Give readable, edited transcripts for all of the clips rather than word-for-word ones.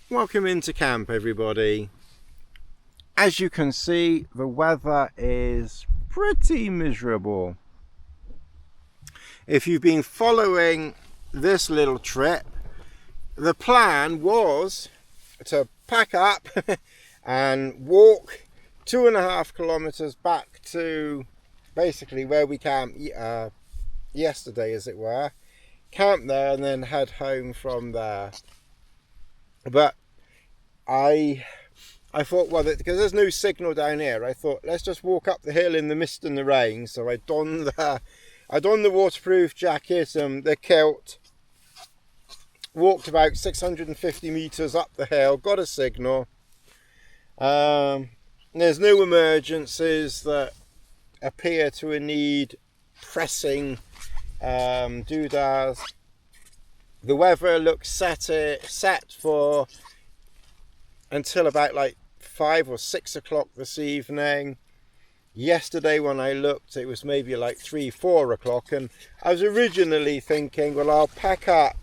Welcome into camp, everybody. As you can see, the weather is pretty miserable. If you've been following this little trip, the plan was to pack up and walk 2.5 kilometers back to basically where we camped yesterday, as it were. Camp there and then head home from there. But I thought, well, because there's no signal down here, I thought let's just walk up the hill in the mist and the rain. So I donned the waterproof jacket and the kilt, walked about 650 meters up the hill, got a signal. There's no emergencies that appear to need pressing doodads. The weather looks set for until about like 5 or 6 o'clock this evening. Yesterday when I looked, it was maybe like 3-4 o'clock, and I was originally thinking, well, I'll pack up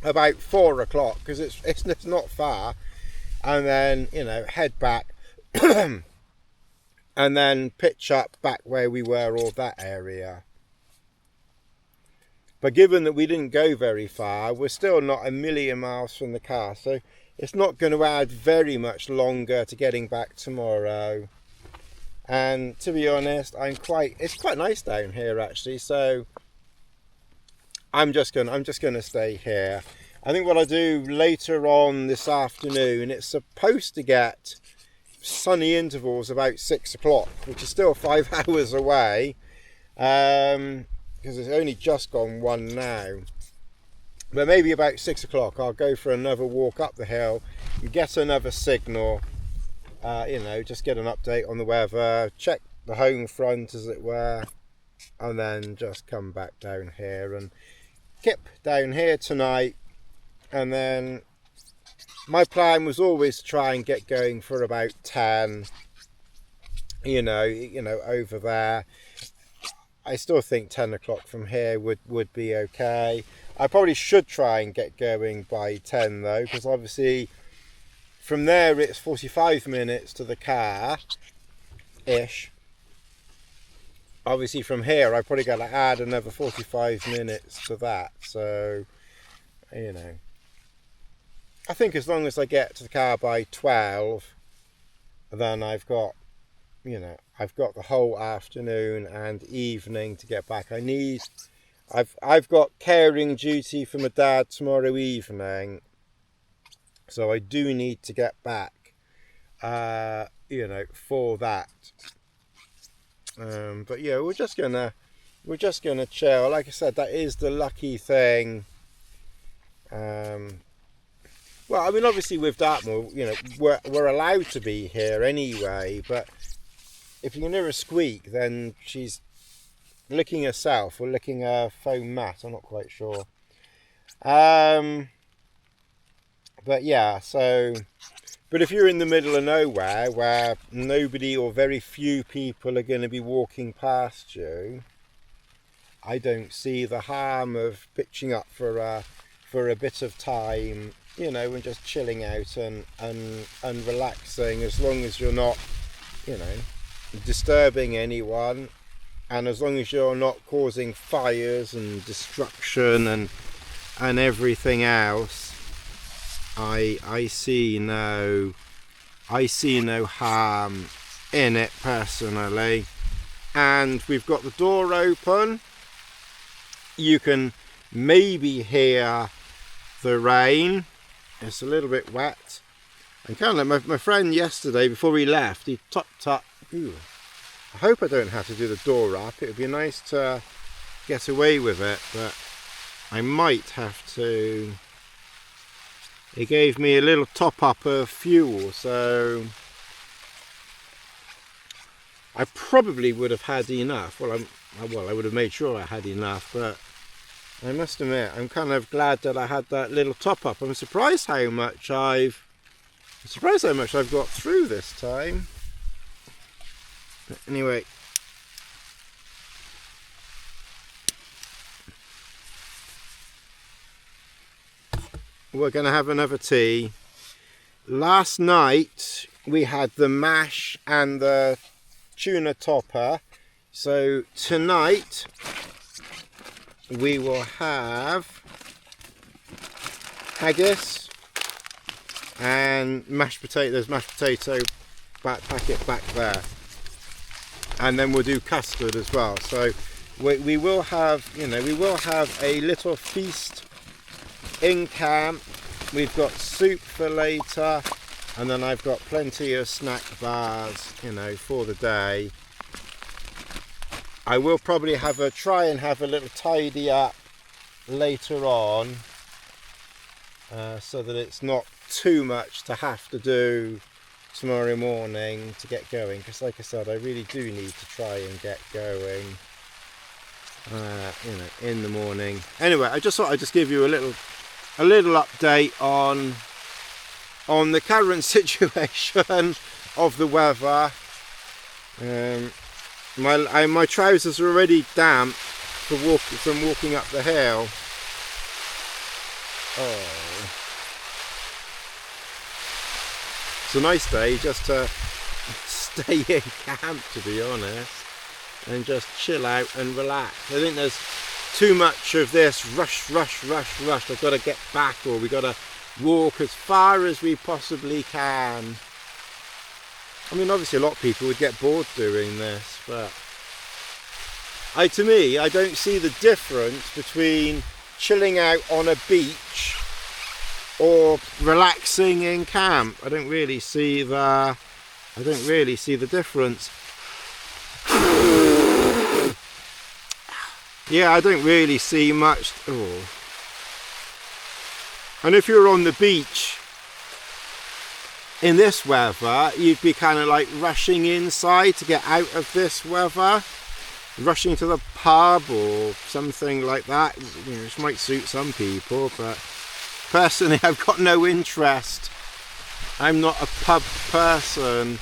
about 4 o'clock because it's not far, and then, you know, head back and then pitch up back where we were, or that area. But given that we didn't go very far, we're still not a million miles from the car, so it's not going to add very much longer to getting back tomorrow. And to be honest, it's quite nice down here actually, so I'm just gonna stay here. I think what I do later on this afternoon, it's supposed to get sunny intervals about 6 o'clock, which is still 5 hours away. Because it's only just gone 1 now, but maybe about 6 o'clock I'll go for another walk up the hill and get another signal, you know, just get an update on the weather, check the home front as it were, and then just come back down here and kip down here tonight. And then my plan was always to try and get going for about 10, you know, over there. I still think 10 o'clock from here would be okay. I probably should try and get going by 10 though, because obviously from there it's 45 minutes to the car-ish. Obviously from here I probably got to add another 45 minutes to that. So, you know, I think as long as I get to the car by 12, then I've got the whole afternoon and evening to get back. I've got caring duty for my dad tomorrow evening, so I do need to get back, you know, for that. But yeah, we're just gonna chill. Like I said, that is the lucky thing. Well, I mean, obviously with Dartmoor, you know, we're allowed to be here anyway, but if you can hear a squeak, then she's licking herself or licking a foam mat. I'm not quite sure. But yeah, so... But if you're in the middle of nowhere, where nobody or very few people are going to be walking past you, I don't see the harm of pitching up for a bit of time, you know, and just chilling out and relaxing, as long as you're not, you know, disturbing anyone, and as long as you're not causing fires and destruction and everything else, I see no harm in it personally. And we've got the door open. You can maybe hear the rain. It's a little bit wet. And kind of like my friend yesterday, before he left, he topped up. Ooh, I hope I don't have to do the door up. It would be nice to get away with it, but I might have to. He gave me a little top up of fuel, so I probably would have had enough. Well, I would have made sure I had enough, but I must admit, I'm kind of glad that I had that little top up. I'm surprised how much I've got through this time. But anyway, we're going to have another tea. Last night we had the mash and the tuna topper, so tonight we will have haggis and mashed potato. There's mashed potato packet back there, and then we'll do custard as well. So we will have, you know, we will have a little feast in camp. We've got soup for later, and then I've got plenty of snack bars, you know, for the day. I will probably try and have a little tidy up later on, so that it's not too much to have to do tomorrow morning to get going, because like I said, I really do need to try and get going, you know, in the morning. Anyway, I just thought I'd just give you a little update on the current situation of the weather. My trousers are already damp from walking up the hill. Oh, it's a nice day just to stay in camp, to be honest, and just chill out and relax. I think there's too much of this rush. I've got to get back, or we've got to walk as far as we possibly can. I mean, obviously a lot of people would get bored doing this, but to me, I don't see the difference between chilling out on a beach or relaxing in camp. I don't really see the difference. Yeah, I don't really see much. Oh. And if you're on the beach in this weather, you'd be kind of like rushing inside to get out of this weather, rushing to the pub or something like that. You know, which might suit some people, but personally I've got no interest. I'm not a pub person.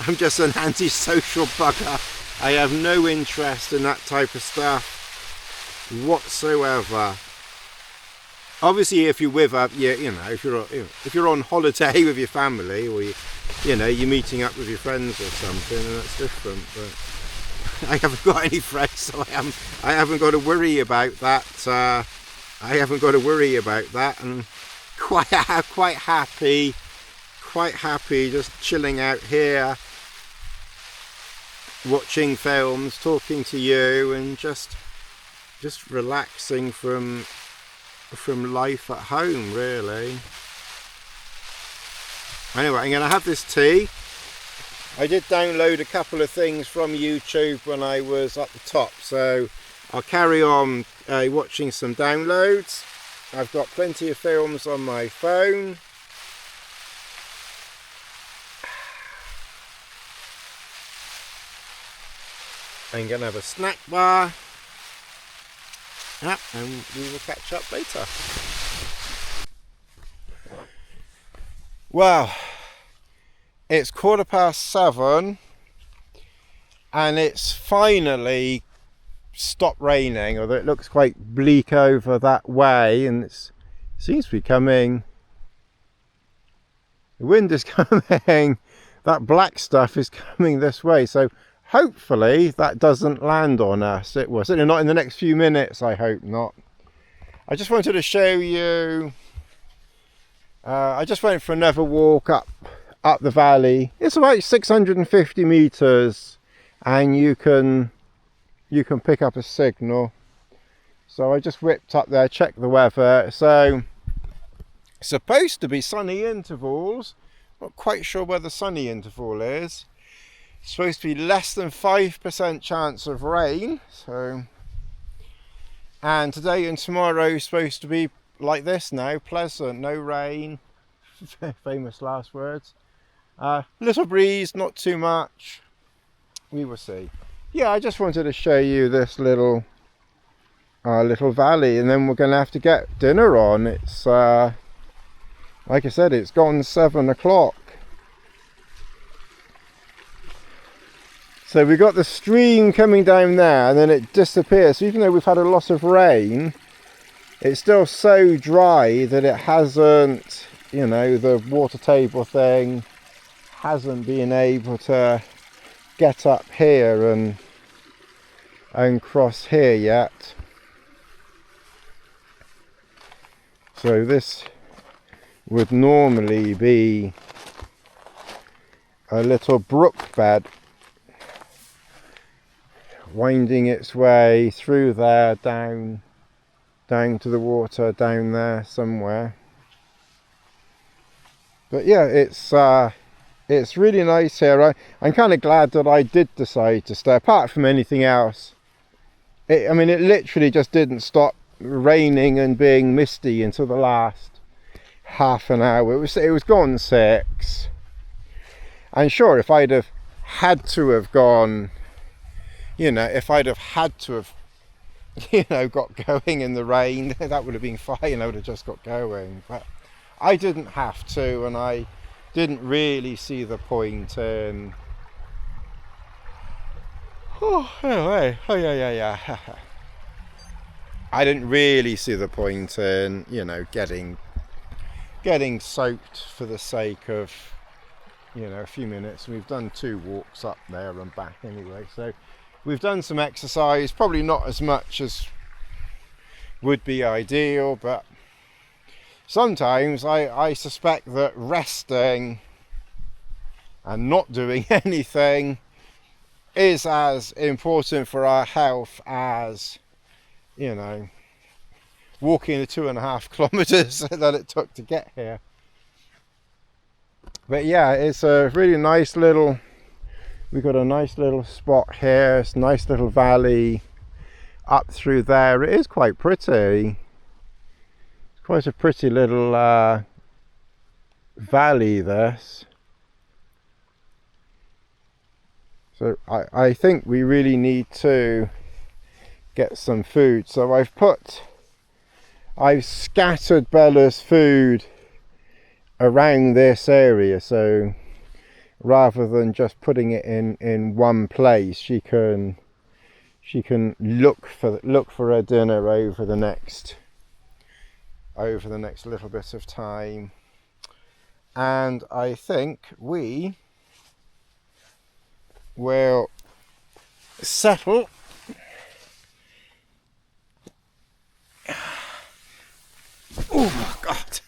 I'm just an antisocial bugger. I have no interest in that type of stuff whatsoever. Obviously, if you're with if you're on holiday with your family, or you're meeting up with your friends or something, then that's different. But I haven't got any friends, so I haven't got to worry about that. I haven't got to worry about that, and quite happy just chilling out here, watching films, talking to you, and just relaxing from life at home, really. Anyway, I'm going to have this tea. I did download a couple of things from YouTube when I was up the top, so I'll carry on watching some downloads. I've got plenty of films on my phone. I'm going to have a snack bar. Yeah, and we will catch up later. Well, it's 7:15 and it's finally stopped raining, although it looks quite bleak over that way, and it seems to be coming. The wind is coming, that black stuff is coming this way, so hopefully that doesn't land on us. It was certainly not in the next few minutes, I hope not. I just wanted to show you, I just went for another walk up the valley. It's about 650 meters, and you can pick up a signal. So I just whipped up there, checked the weather. So supposed to be sunny intervals, not quite sure where the sunny interval is. Supposed to be less than 5% chance of rain, so, and today and tomorrow is supposed to be like this now, pleasant, no rain. Famous last words. Little breeze, not too much, we will see. Yeah, I just wanted to show you this little valley, and then we're going to have to get dinner on. It's like I said, it's gone 7 o'clock. So we got the stream coming down there, and then it disappears. So even though we've had a lot of rain, it's still so dry that it hasn't, you know, the water table thing hasn't been able to get up here and cross here yet. So this would normally be a little brook bed winding its way through there down to the water down there somewhere. But yeah, it's really nice here. I'm kind of glad that I did decide to stay. Apart from anything else, I mean, it literally just didn't stop raining and being misty until the last half an hour. It was gone 6. And sure, if I'd have had to have gone, you know, if I'd have had to have, you know, got going in the rain, that would have been fine. I would have just got going. But I didn't have to, and I didn't really see the point in. Oh, anyway, yeah. I didn't really see the point in, you know, getting soaked for the sake of, you know, a few minutes. We've done 2 walks up there and back anyway, so we've done some exercise, probably not as much as would be ideal, but sometimes I suspect that resting and not doing anything is as important for our health as, you know, walking the 2.5 kilometers that it took to get here. But yeah, it's a really nice little, we've got a nice little spot here. It's a nice little valley up through there. It is quite pretty. It's quite a pretty little valley, this. So I think we really need to get some food. So I've scattered Bella's food around this area, so rather than just putting it in one place, she can look for her dinner over the next little bit of time. And I think we will settle oh God.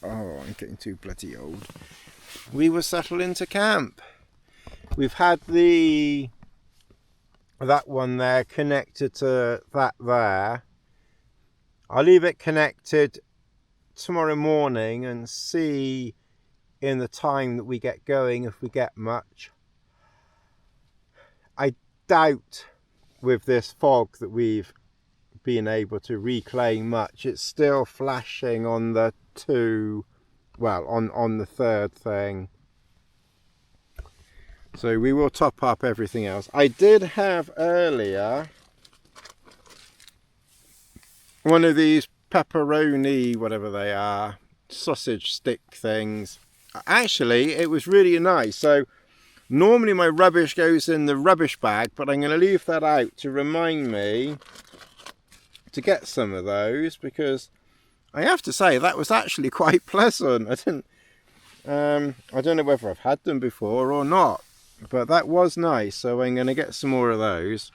Oh, I'm getting too bloody old. We will settle into camp. We've had that one there connected to that there. I'll leave it connected tomorrow morning and see in the time that we get going if we get much. I doubt with this fog that we've been able to reclaim much. It's still flashing on the on the third thing. So we will top up everything else. I did have earlier one of these pepperoni, whatever they are, sausage stick things. Actually, it was really nice. So normally my rubbish goes in the rubbish bag, but I'm going to leave that out to remind me to get some of those, because I have to say that was actually quite pleasant. I don't know whether I've had them before or not, but that was nice. So I'm going to get some more of those.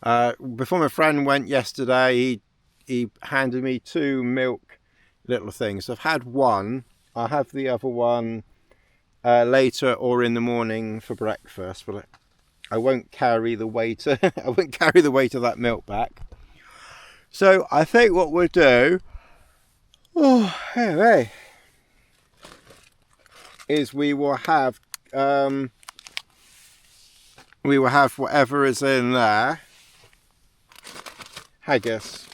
Before my friend went yesterday, he handed me 2 milk little things. I've had one. I'll have the other one later or in the morning for breakfast, but I won't carry the weight of that milk back. So I think what we'll do, is we will have whatever is in there. Haggis.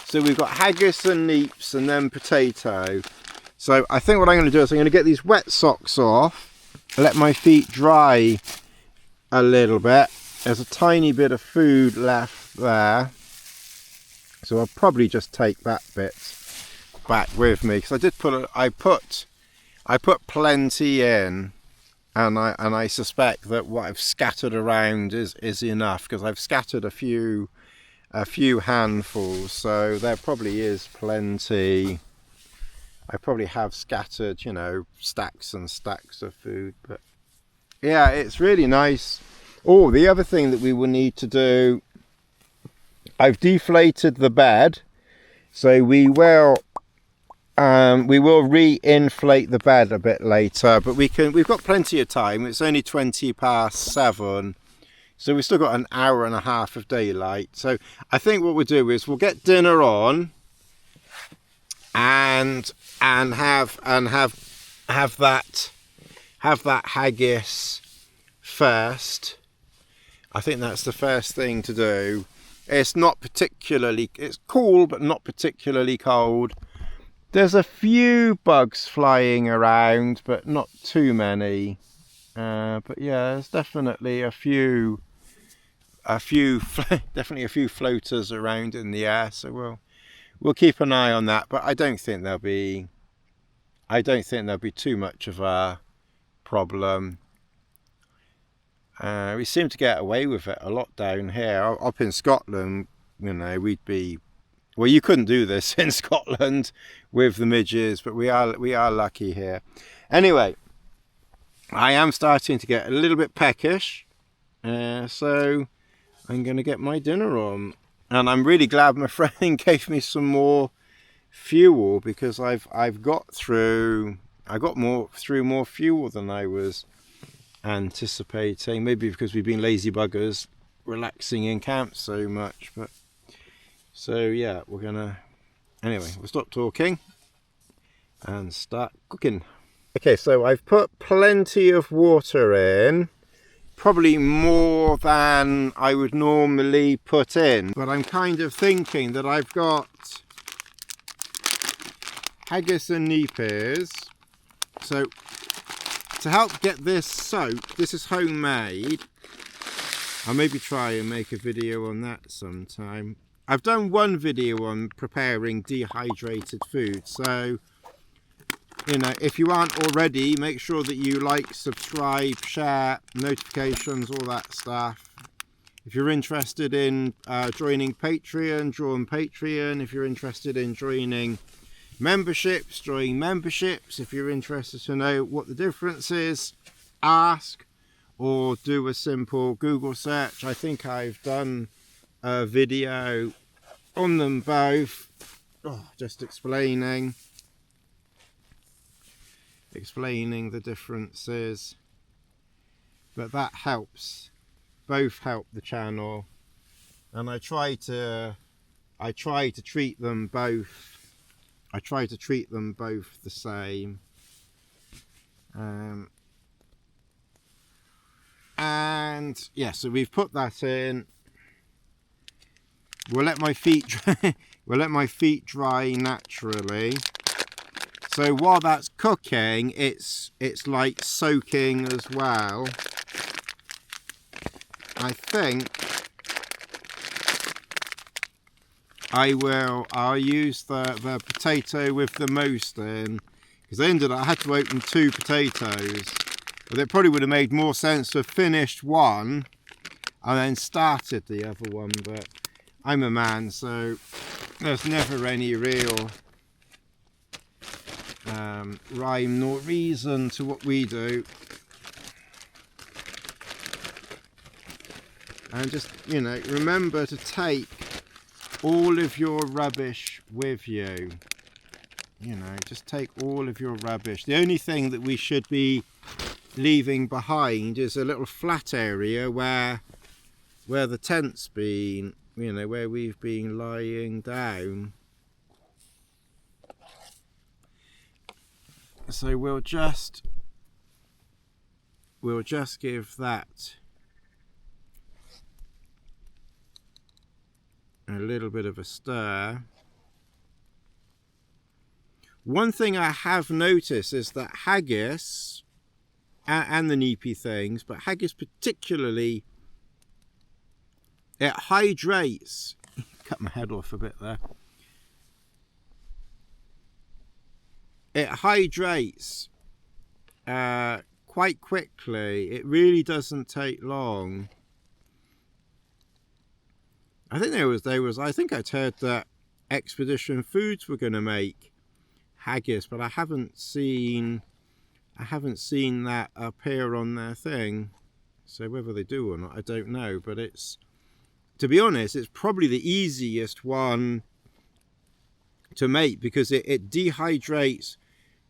So we've got haggis and neeps and then potato. So I think what I'm going to do is I'm going to get these wet socks off, let my feet dry a little bit. There's a tiny bit of food left there, so I'll probably just take that bit back with me, because I put plenty in, and I suspect that what I've scattered around is enough, because I've scattered a few a few handfuls, so there probably is plenty. I probably have scattered, you know, stacks and stacks of food, but yeah, it's really nice. Oh, the other thing that we will need to do, I've deflated the bed, so we will re-inflate the bed a bit later, but we've got plenty of time. It's only 7:20, so we've still got an hour and a half of daylight. So I think what we'll do is we'll get dinner on and have that haggis first. I think that's the first thing to do. It's cool, but not particularly cold. There's a few bugs flying around, but not too many. But yeah, there's definitely definitely a few floaters around in the air. So we'll keep an eye on that. But I don't think there'll be too much of a problem. We seem to get away with it a lot down here. Up in Scotland, you know, well, you couldn't do this in Scotland with the midges, but we are lucky here. Anyway, I am starting to get a little bit peckish, so I'm going to get my dinner on. And I'm really glad my friend gave me some more fuel, because I got through more fuel than I was anticipating. Maybe because we've been lazy buggers relaxing in camp so much. But so yeah, anyway, we'll stop talking and start cooking. Okay, so I've put plenty of water in, probably more than I would normally put in, but I'm kind of thinking that I've got haggis and neepies, so to help get this soaked, this is homemade. I'll maybe try and make a video on that sometime. I've done one video on preparing dehydrated food, so you know, if you aren't already, make sure that you like, subscribe, share, notifications, all that stuff. If you're interested in joining Patreon, join Patreon. If you're interested in joining memberships, join memberships. If you're interested to know what the difference is, ask, or do a simple Google search. I think I've done a video on them both, just explaining the differences, but that helps. Both help the channel, and I try to treat them both. I try to treat them both the same. And yeah, so we've put that in. We'll let my feet dry. We'll let my feet dry naturally. So while that's cooking, it's like soaking as well. I think I'll use the potato with the most in, because I had to open 2 potatoes, but it probably would have made more sense to have finished one and then started the other one, but I'm a man, so there's never any real rhyme nor reason to what we do. And just, you know, remember to take all of your rubbish with you. You know, just take all of your rubbish. The only thing that we should be leaving behind is a little flat area where the tent's been, you know, where we've been lying down. So we'll just give that a little bit of a stir. One thing I have noticed is that haggis and the neepy things, but haggis particularly, it hydrates. Cut my head off a bit there. It hydrates quite quickly. It really doesn't take long. I think I think I'd heard that Expedition Foods were going to make haggis, but I haven't seen that appear on their thing. So whether they do or not, I don't know. But it's, to be honest, it's probably the easiest one to make because it dehydrates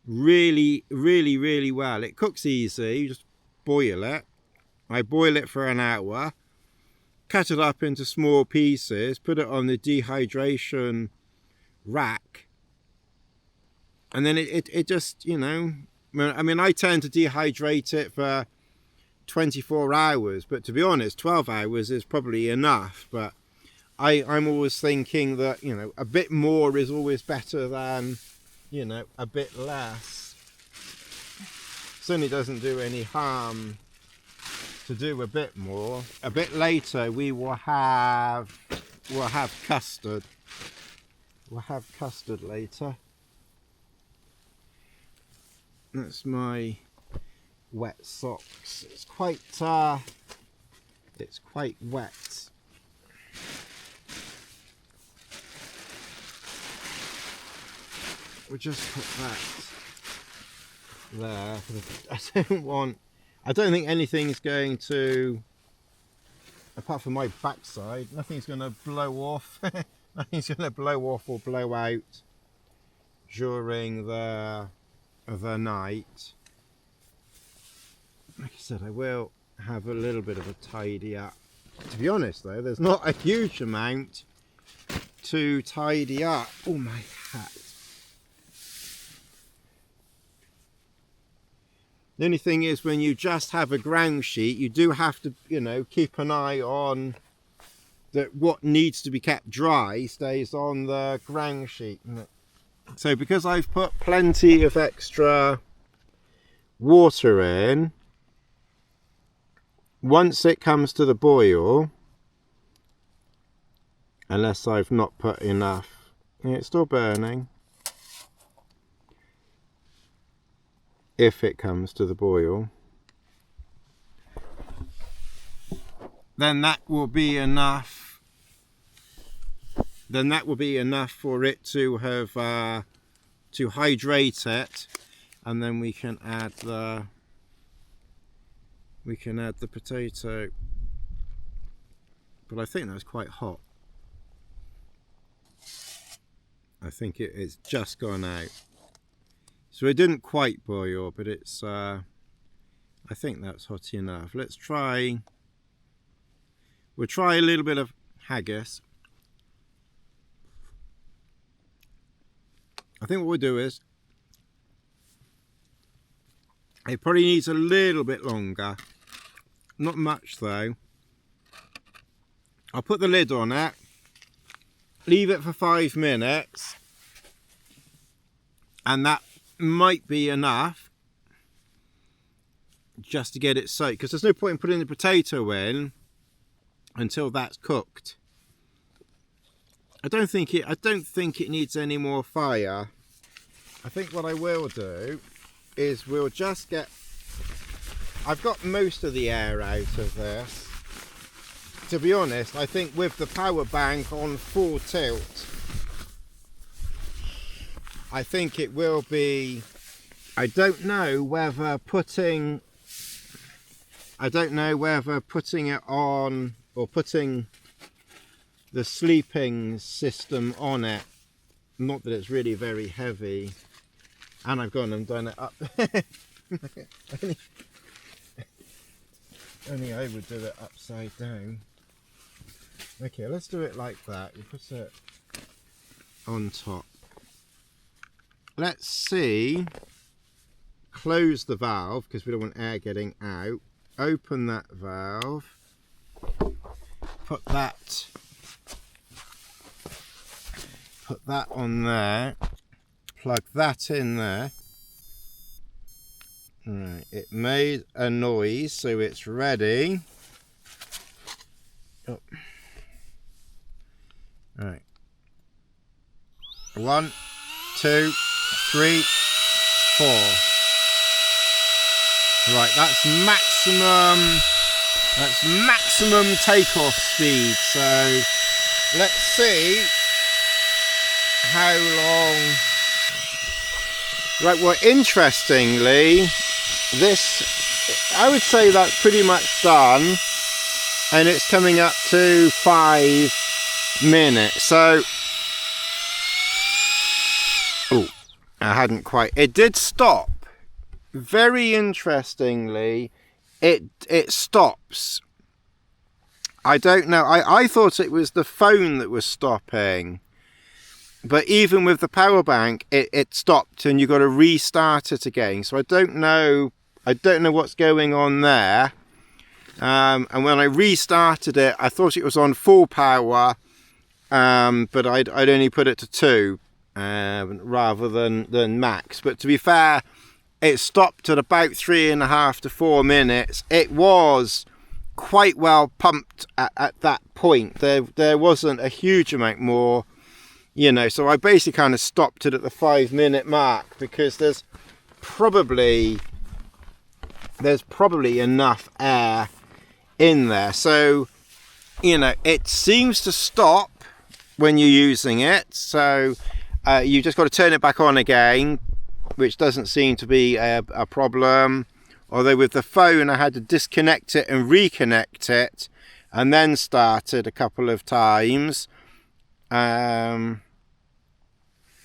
really, really, really well. It cooks easy. You just boil it. I boil it for an hour, cut it up into small pieces, put it on the dehydration rack, and then it just, you know, I mean, I tend to dehydrate it for 24 hours, but to be honest, 12 hours is probably enough. But I'm always thinking that, you know, a bit more is always better than, you know, a bit less. Certainly doesn't do any harm to do a bit more. A bit later we will have custard. We'll have custard later. That's my wet socks. It's quite wet. We'll just put that there. I don't think anything's going to, apart from my backside, nothing's going to blow off. Nothing's going to blow off or blow out during the night. Like I said, I will have a little bit of a tidy up. To be honest though, there's not a huge amount to tidy up. Oh, my hat. The only thing is, when you just have a ground sheet, you do have to, you know, keep an eye on that what needs to be kept dry stays on the ground sheet. So because I've put plenty of extra water in, once it comes to the boil, unless I've not put enough, it's still burning. If it comes to the boil, then that will be enough. Then that will be enough for it to have to hydrate it, and then we can add the potato. But I think that's quite hot. I think it's just gone out. So it didn't quite boil, but it's, I think that's hot enough. We'll try a little bit of haggis. I think what we'll do is, it probably needs a little bit longer. Not much though. I'll put the lid on it, leave it for 5 minutes, and that might be enough just to get it soaked, because there's no point in putting the potato in until that's cooked. I don't think it needs any more fire. I think what I will do is we'll just get, I've got most of the air out of this. To be honest, I think with the power bank on full tilt, I think it will be, I don't know whether putting it on, or putting the sleeping system on it, not that it's really very heavy, and I've gone and done it up. Only I would do it upside down. Okay, let's do it like that. You put it on top. Let's see, close the valve because we don't want air getting out. Open that valve, put that on there, plug that in there. Right, it made a noise, so it's ready. Oh. Right, 1, 2, 3, 4. Right, that's maximum takeoff speed. So let's see how long. Right, well, interestingly, this, I would say that's pretty much done, and it's coming up to 5 minutes. So, oh, I hadn't quite, it did stop. Very interestingly, it stops. I don't know, I thought it was the phone that was stopping. But even with the power bank, it stopped, and you've got to restart it again. So I don't know what's going on there. And when I restarted it, I thought it was on full power, but I'd only put it to 2 rather than max. But to be fair, it stopped at about 3.5 to 4 minutes. It was quite well pumped at that point. There wasn't a huge amount more. You know, so I basically kind of stopped it at the 5 minute mark, because there's probably enough air in there. So, you know, it seems to stop when you're using it. So you just got to turn it back on again, which doesn't seem to be a problem. Although with the phone, I had to disconnect it and reconnect it, and then start it a couple of times.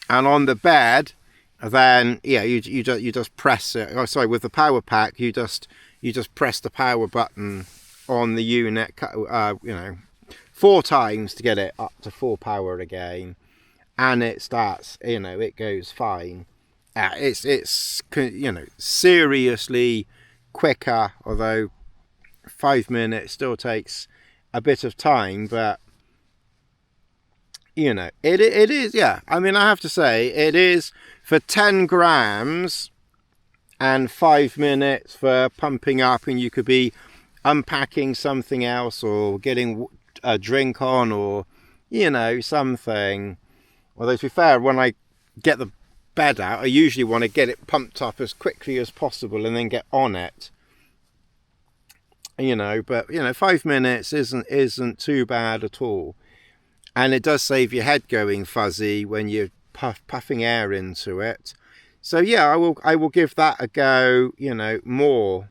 And on the bed, then yeah, you just press it. Oh, sorry, with the power pack, you just press the power button on the unit, you know, 4 times to get it up to full power again, and it starts. You know, it goes fine. It's you know, seriously quicker. Although 5 minutes still takes a bit of time, but. You know, it is, yeah. I mean, I have to say, it is for 10 grams and 5 minutes for pumping up, and you could be unpacking something else or getting a drink on, or, you know, something. Although, to be fair, when I get the bed out, I usually want to get it pumped up as quickly as possible and then get on it. You know, but, you know, 5 minutes isn't too bad at all. And it does save your head going fuzzy when you're puffing air into it. So yeah, I will give that a go, you know, more.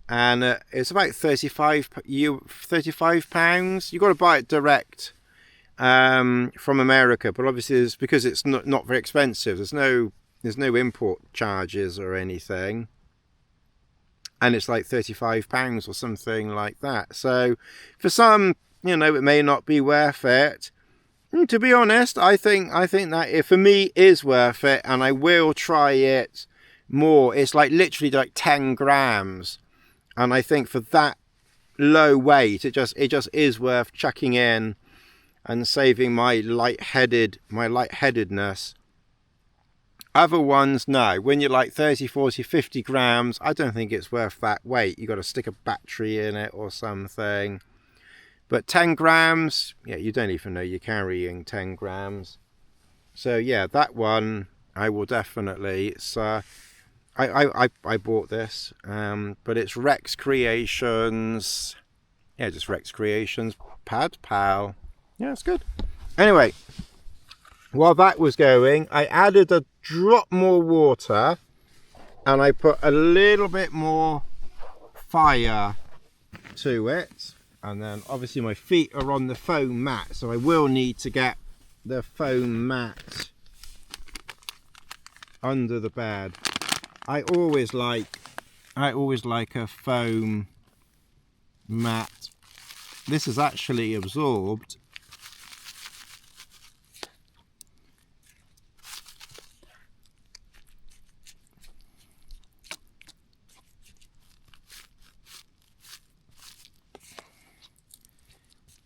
And it's about £35. You've got to buy it direct from America, but obviously it's because it's not very expensive. There's no import charges or anything. And it's like £35 or something like that. So for some, you know, it may not be worth it. And to be honest, I think that it, for me, is worth it, and I will try it more. It's like literally like 10 grams, and I think for that low weight, it just is worth chucking in and saving my lightheadedness. Other ones, no. When you're like 30, 40, 50 grams, I don't think it's worth that weight. You've got to stick a battery in it or something. But 10 grams, yeah, you don't even know you're carrying 10 grams. So yeah, that one I will definitely. It's I bought this, but it's Rex Creations. Yeah, just Rex Creations Pad Pal. Yeah, it's good. Anyway, while that was going, I added a drop more water, and I put a little bit more fire to it. And then obviously my feet are on the foam mat, so I will need to get the foam mat under the bed. I always like a foam mat. This is actually absorbed.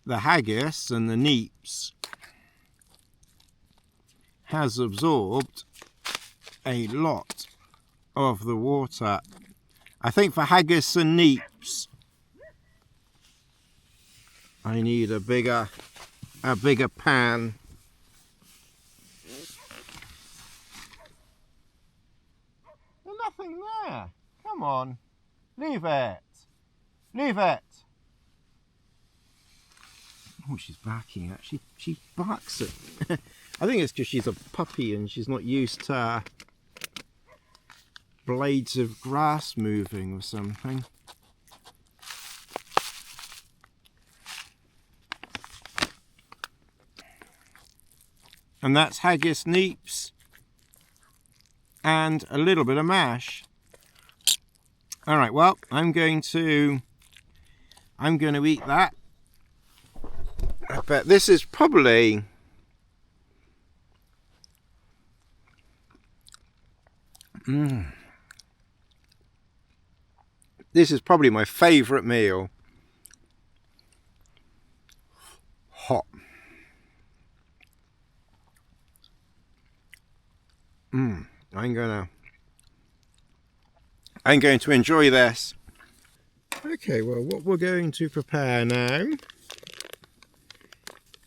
The haggis and the neeps has absorbed a lot of the water. I think for haggis and neeps I need a bigger pan. There's nothing there. Come on, leave it. Oh, she's backing actually. She barks at I think it's because she's a puppy and she's not used to blades of grass moving or something. And that's haggis, neeps, and a little bit of mash. All right, well, I'm going to eat that. I bet this is probably this is probably my favourite meal. Hot. I'm going to enjoy this. Okay, well, what we're going to prepare now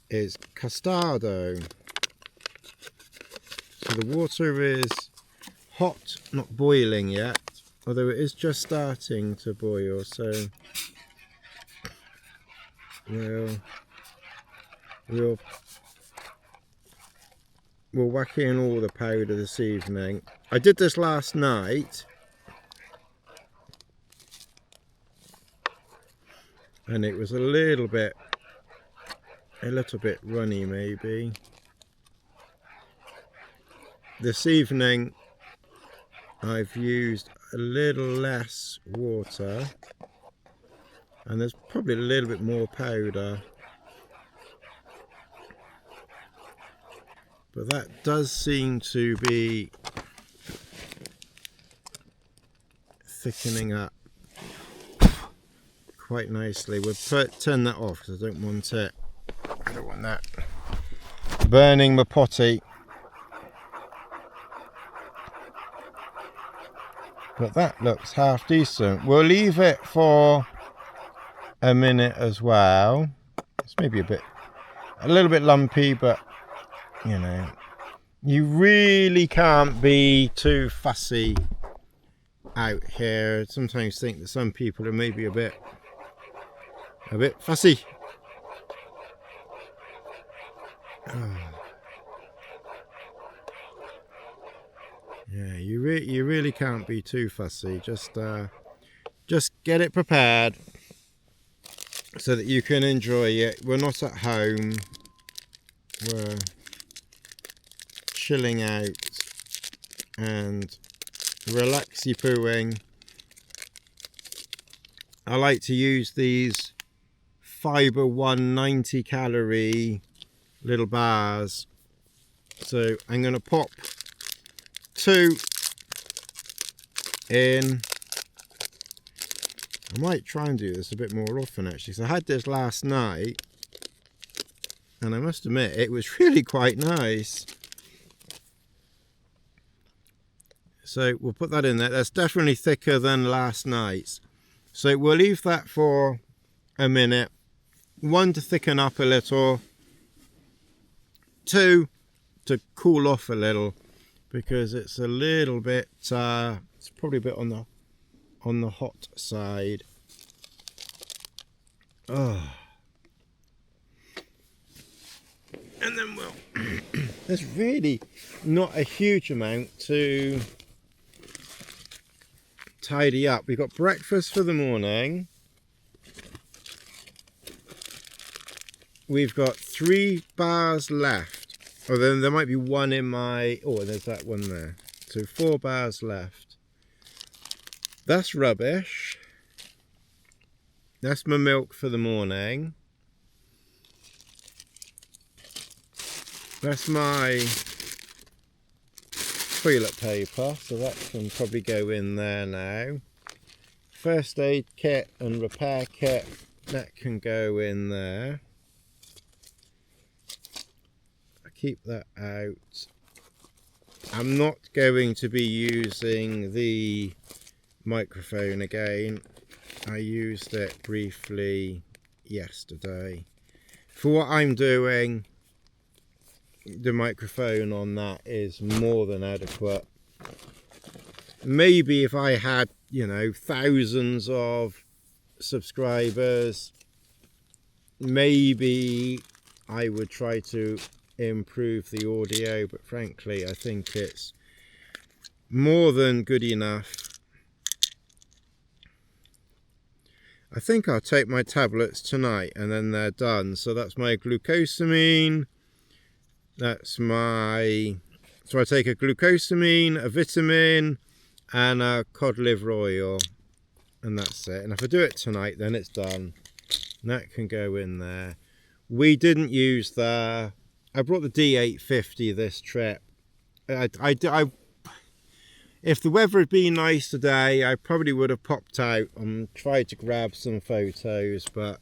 is custado. So the water is hot, not boiling yet, although it is just starting to boil, so we'll whack in all the powder this evening. I did this last night and it was a little bit runny maybe. This evening I've used a little less water and there's probably a little bit more powder. But that does seem to be thickening up quite nicely. We'll turn that off because I don't want that burning my potty. But that looks half decent. We'll leave it for a minute as well. It's maybe a little bit lumpy, but you know, you really can't be too fussy out here. I sometimes think that some people are maybe a bit fussy. Oh. Yeah, you really can't be too fussy. Just get it prepared so that you can enjoy it. We're not at home. We're chilling out and relaxy pooing. I like to use these Fiber 190 calorie little bars, so I'm going to pop 2 in. I might try and do this a bit more often actually, so I had this last night and I must admit it was really quite nice. So we'll put that in there. That's definitely thicker than last night's. So we'll leave that for a minute. 1, to thicken up a little. 2, to cool off a little, because it's a little bit, it's probably a bit on the hot side. Oh. And then there's really not a huge amount to tidy up. We've got breakfast for the morning. We've got 3 bars left. Oh, then there might be one in my... Oh, there's that one there. So 4 bars left. That's rubbish. That's my milk for the morning. That's my toilet paper, so that can probably go in there now. First aid kit and repair kit, that can go in there. I keep that out. I'm not going to be using the microphone again. I used it briefly yesterday. For what I'm doing, the microphone on that is more than adequate. Maybe if I had, you know, thousands of subscribers, maybe I would try to improve the audio, but frankly I think it's more than good enough. I think I'll take my tablets tonight and then they're done. So that's my glucosamine, that's my, so I take a glucosamine, a vitamin and a cod liver oil, and that's it. And if I do it tonight, then it's done. And that can go in there. We didn't use I brought the D850 this trip. If the weather had been nice today, I probably would have popped out and tried to grab some photos, but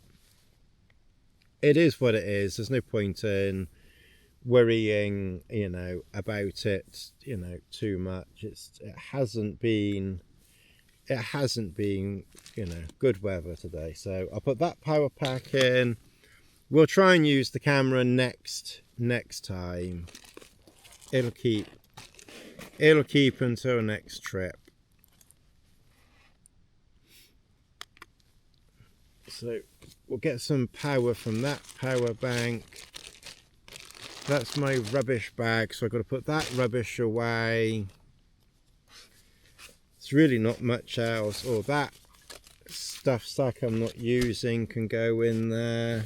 it is what it is. There's no point in worrying, you know, about it, you know, too much. It hasn't been, you know, good weather today. So I'll put that power pack in. We'll try and use the camera next time. It'll keep until next trip. So we'll get some power from that power bank. That's my rubbish bag, so I've got to put that rubbish away. It's really not much else. Or that stuff sack I'm not using can go in there.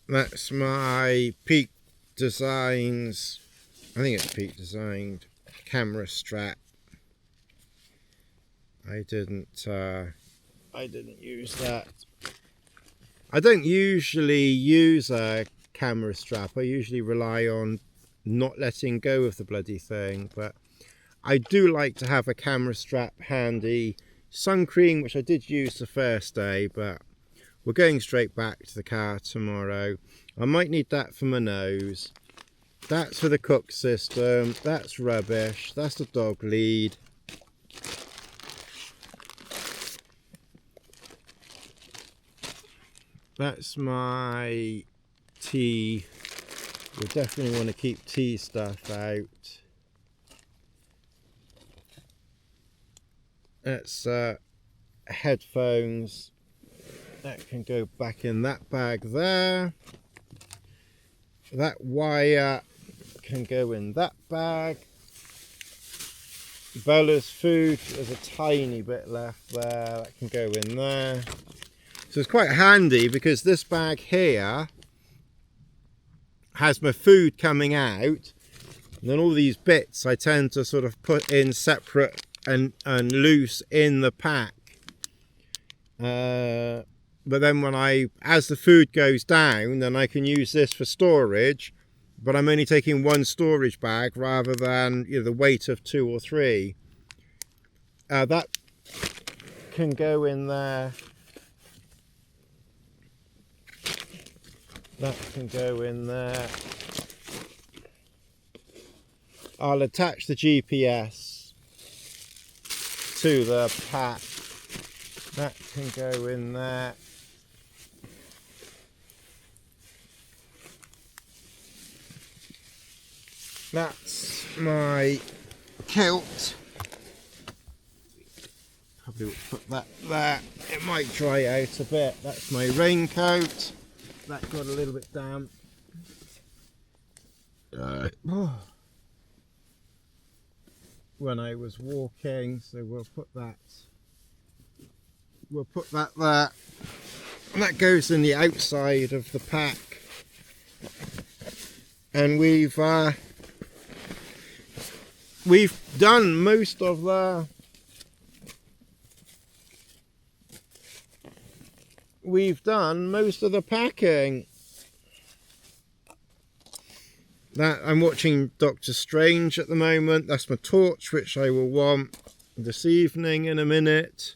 That's my Peak Designs, I think it's Peak Designed camera strap. I didn't use that. I don't usually use a camera strap. I usually rely on not letting go of the bloody thing, but I do like to have a camera strap handy. Sun cream, which I did use the first day, but we're going straight back to the car tomorrow. I might need that for my nose. That's for the cook system. That's rubbish. That's the dog lead. That's my tea. We definitely want to keep tea stuff out. That's headphones. That can go back in that bag there. That wire can go in that bag. Bella's food, there's a tiny bit left there. That can go in there. So it's quite handy because this bag here has my food coming out. And then all these bits I tend to sort of put in separate and loose in the pack. But then as the food goes down, then I can use this for storage, but I'm only taking one storage bag rather than, you know, the weight of 2 or 3. That can go in there. That can go in there. I'll attach the GPS to the pack. That can go in there. That's my kilt. Probably will put that there. It might dry out a bit. That's my raincoat. That got a little bit damp. When I was walking, so we'll put that there. And that goes in the outside of the pack. And we've done most of the packing. That I'm watching Doctor Strange at the moment. That's my torch, which I will want this evening in a minute.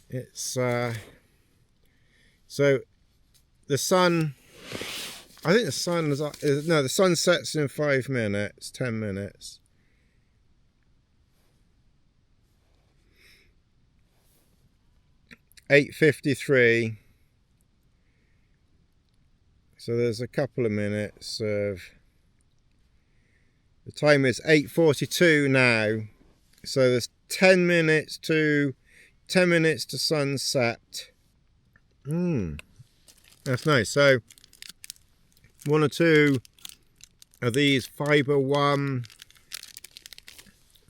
It's so the sun, I think the sun is, no, the sun sets in 5 minutes, 10 minutes. $8:53. So there's a couple of minutes of, the time is 8:42 now. So there's 10 minutes to sunset. That's nice. So 1 or 2 of these fiber one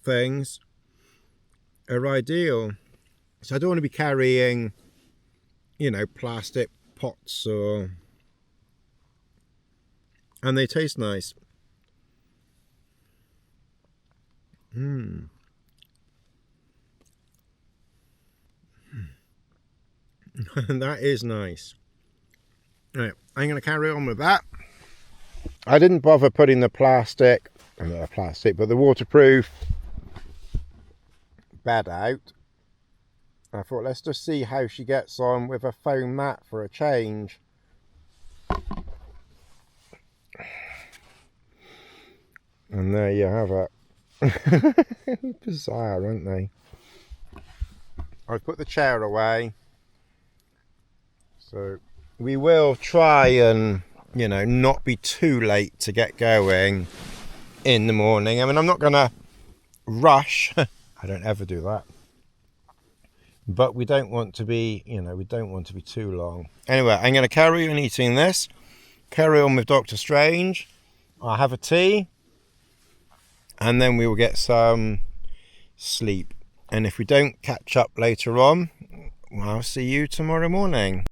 things are ideal. So I don't want to be carrying, you know, plastic pots, or, and they taste nice. That is nice. Right, I'm going to carry on with that. I didn't bother putting the but the waterproof bed out. I thought, let's just see how she gets on with a foam mat for a change. And there you have it. Bizarre, aren't they? I've put the chair away. So we will try and, you know, not be too late to get going in the morning. I mean, I'm not going to rush. I don't ever do that. But we don't want to be, you know, we don't want to be too long. Anyway, I'm going to carry on eating this. Carry on with Doctor Strange. I'll have a tea. And then we will get some sleep. And if we don't catch up later on, well, I'll see you tomorrow morning.